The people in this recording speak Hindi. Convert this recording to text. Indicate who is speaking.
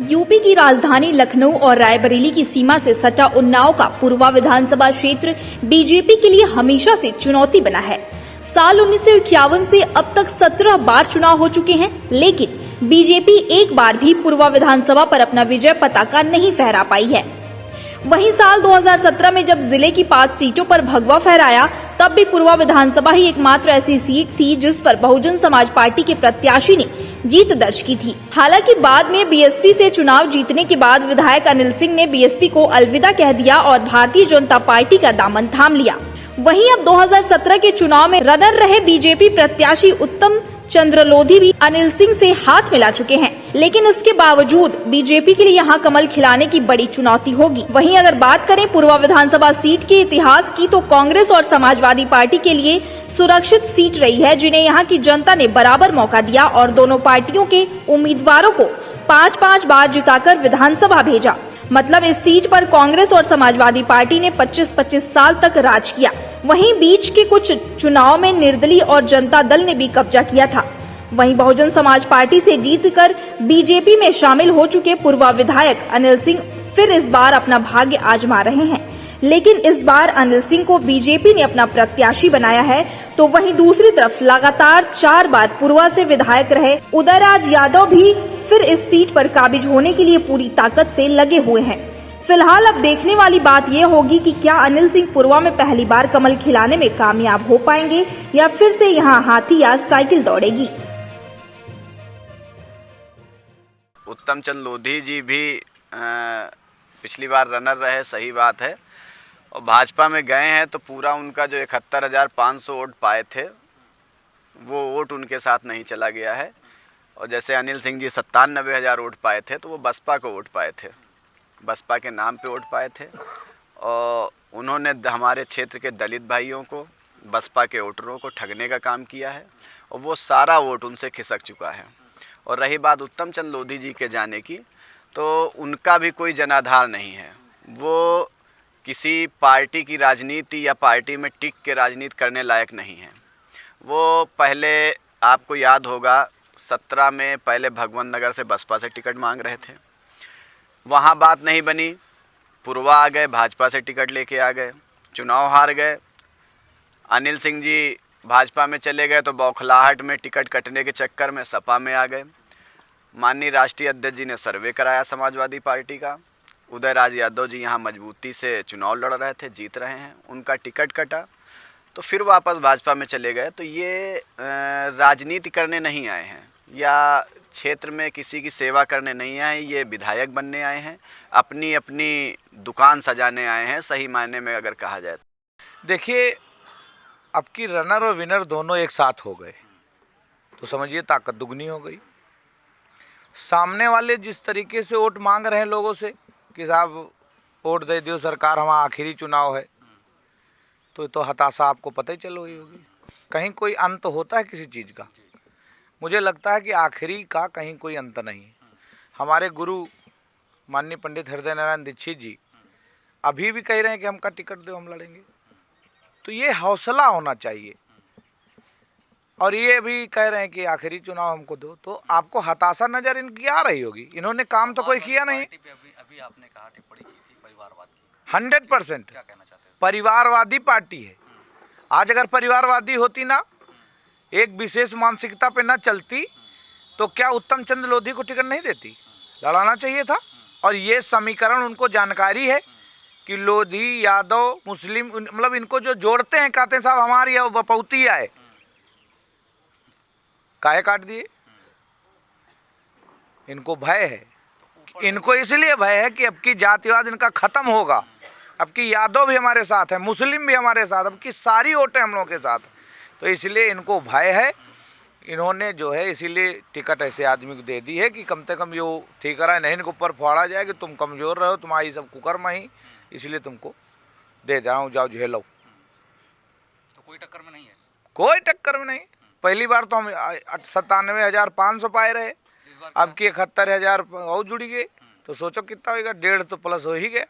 Speaker 1: यूपी की राजधानी लखनऊ और रायबरेली की सीमा से सटा उन्नाव का पूर्वा विधानसभा क्षेत्र बीजेपी के लिए हमेशा से चुनौती बना है। साल 1951 से अब तक 17 बार चुनाव हो चुके हैं, लेकिन बीजेपी एक बार भी पूर्वा विधानसभा पर अपना विजय पताका नहीं फहरा पाई है। वहीं साल 2017 में जब जिले की 5 सीटों पर भगवा फहराया, तब भी पूर्वा विधानसभा ही एकमात्र ऐसी सीट थी जिस पर बहुजन समाज पार्टी के प्रत्याशी ने जीत दर्ज की थी। हालांकि बाद में बीएसपी से चुनाव जीतने के बाद विधायक अनिल सिंह ने बीएसपी को अलविदा कह दिया और भारतीय जनता पार्टी का दामन थाम लिया। वहीं अब 2017 के चुनाव में रनर रहे बीजेपी प्रत्याशी उत्तम चंद्र लोधी भी अनिल सिंह से हाथ मिला चुके हैं, लेकिन इसके बावजूद बीजेपी के लिए यहां कमल खिलाने की बड़ी चुनौती होगी। वहीं अगर बात करें पूर्वा विधानसभा सीट के इतिहास की, तो कांग्रेस और समाजवादी पार्टी के लिए सुरक्षित सीट रही है, जिन्हें यहां की जनता ने बराबर मौका दिया और दोनों पार्टियों के उम्मीदवारों को 5-5 बार जिताकर विधानसभा भेजा। मतलब इस सीट पर कांग्रेस और समाजवादी पार्टी ने 25-25 साल तक राज किया। वहीं बीच के कुछ चुनाव में निर्दलीय और जनता दल ने भी कब्जा किया था। वहीं बहुजन समाज पार्टी से जीतकर बीजेपी में शामिल हो चुके पूर्व विधायक अनिल सिंह फिर इस बार अपना भाग्य आजमा रहे हैं, लेकिन इस बार अनिल सिंह को बीजेपी ने अपना प्रत्याशी बनाया है। तो वहीं दूसरी तरफ लगातार 4 बार पूर्वा से विधायक रहे उदयराज यादव भी फिर इस सीट पर काबिज होने के लिए पूरी ताकत से लगे हुए हैं। फिलहाल अब देखने वाली बात ये होगी कि क्या अनिल सिंह पूर्वा में पहली बार कमल खिलाने में कामयाब हो पाएंगे या फिर से यहाँ हाथी या साइकिल दौड़ेगी।
Speaker 2: उत्तम चंद लोधी जी भी पिछली बार रनर रहे, सही बात है, और भाजपा में गए हैं तो पूरा उनका जो 71,500 वोट पाए थे वो वोट उनके साथ नहीं चला गया है। और जैसे अनिल सिंह जी 97,000 वोट पाए थे तो वो बसपा को वोट पाए थे, बसपा के नाम पे वोट पाए थे, और उन्होंने हमारे क्षेत्र के दलित भाइयों को, बसपा के वोटरों को ठगने का काम किया है और वो सारा वोट उनसे खिसक चुका है। और रही बात उत्तम चंद लोधी जी के जाने की, तो उनका भी कोई जनाधार नहीं है। वो किसी पार्टी की राजनीति या पार्टी में टिक के राजनीति करने लायक नहीं है। वो पहले, आपको याद होगा, 17 में पहले भगवंत नगर से बसपा से टिकट मांग रहे थे, वहाँ बात नहीं बनी, पूर्वा आ गए, भाजपा से टिकट लेके आ गए, चुनाव हार गए। अनिल सिंह जी भाजपा में चले गए तो बौखलाहट में टिकट कटने के चक्कर में सपा में आ गए। माननीय राष्ट्रीय अध्यक्ष जी ने सर्वे कराया समाजवादी पार्टी का, उदयराज यादव जी यहाँ मजबूती से चुनाव लड़ रहे थे, जीत रहे हैं, उनका टिकट कटा तो फिर वापस भाजपा में चले गए। तो ये राजनीति करने नहीं आए हैं या क्षेत्र में किसी की सेवा करने नहीं आए, ये विधायक बनने आए हैं, अपनी अपनी दुकान सजाने आए हैं, सही मायने में अगर कहा जाए।
Speaker 3: देखिए, अब की रनर और विनर दोनों एक साथ हो गए तो समझिए ताकत दुगनी हो गई। सामने वाले जिस तरीके से वोट मांग रहे हैं लोगों से कि साहब वोट दे दियो सरकार, हमारा आखिरी चुनाव है, तो हताशा आपको पता ही चल रही होगी। कहीं कोई अंत होता है किसी चीज़ का? मुझे लगता है कि आखिरी का कहीं कोई अंत नहीं है। हमारे गुरु माननीय पंडित हृदय नारायण दीक्षित जी अभी भी कह रहे हैं कि हमका टिकट दो, हम लड़ेंगे। तो ये हौसला होना चाहिए, और ये भी कह रहे हैं कि आखिरी चुनाव हमको दो, तो आपको हताशा नजर इनकी आ रही होगी। इन्होंने काम तो कोई किया नहीं।
Speaker 4: अभी आपने कहा टिप्पणी की थी परिवारवाद की,
Speaker 3: 100%
Speaker 4: क्या कहना चाहते हैं?
Speaker 3: परिवारवादी पार्टी है। आज अगर परिवारवादी होती ना, एक विशेष मानसिकता पे ना चलती, तो क्या उत्तम चंद लोधी को टिकट नहीं देती? लड़ाना चाहिए था। और ये समीकरण उनको जानकारी है कि लोधी, यादव, मुस्लिम, मतलब इनको जो जोड़ते हैं, कहते हैं साहब हमारी बपौती है, काहे काट दिए? इनको भय है, इनको इसलिए भय है कि अब की जातिवाद इनका खत्म होगा, अब की यादव भी हमारे साथ है, मुस्लिम भी हमारे साथ, अब की सारी वोटें हम लोगों के साथ, तो इसलिए इनको भय है। इन्होंने जो है इसीलिए टिकट ऐसे आदमी को दे दी है कि कम से कम ये ठीक रहा, नहीं इनको ऊपर फोड़ा जाए कि तुम कमज़ोर रहो, तुम्हारी सब कुकर्म ही, इसलिए तुमको दे दे रहा हूँ, जाओ झेलो।
Speaker 4: तो कोई टक्कर में नहीं है?
Speaker 3: कोई टक्कर में नहीं। पहली बार तो हम 97,500 पाए रहे, अब की 71,000 और जुड़ गए, तो सोचो कितना होगा, 1.5 तो प्लस हो ही गया।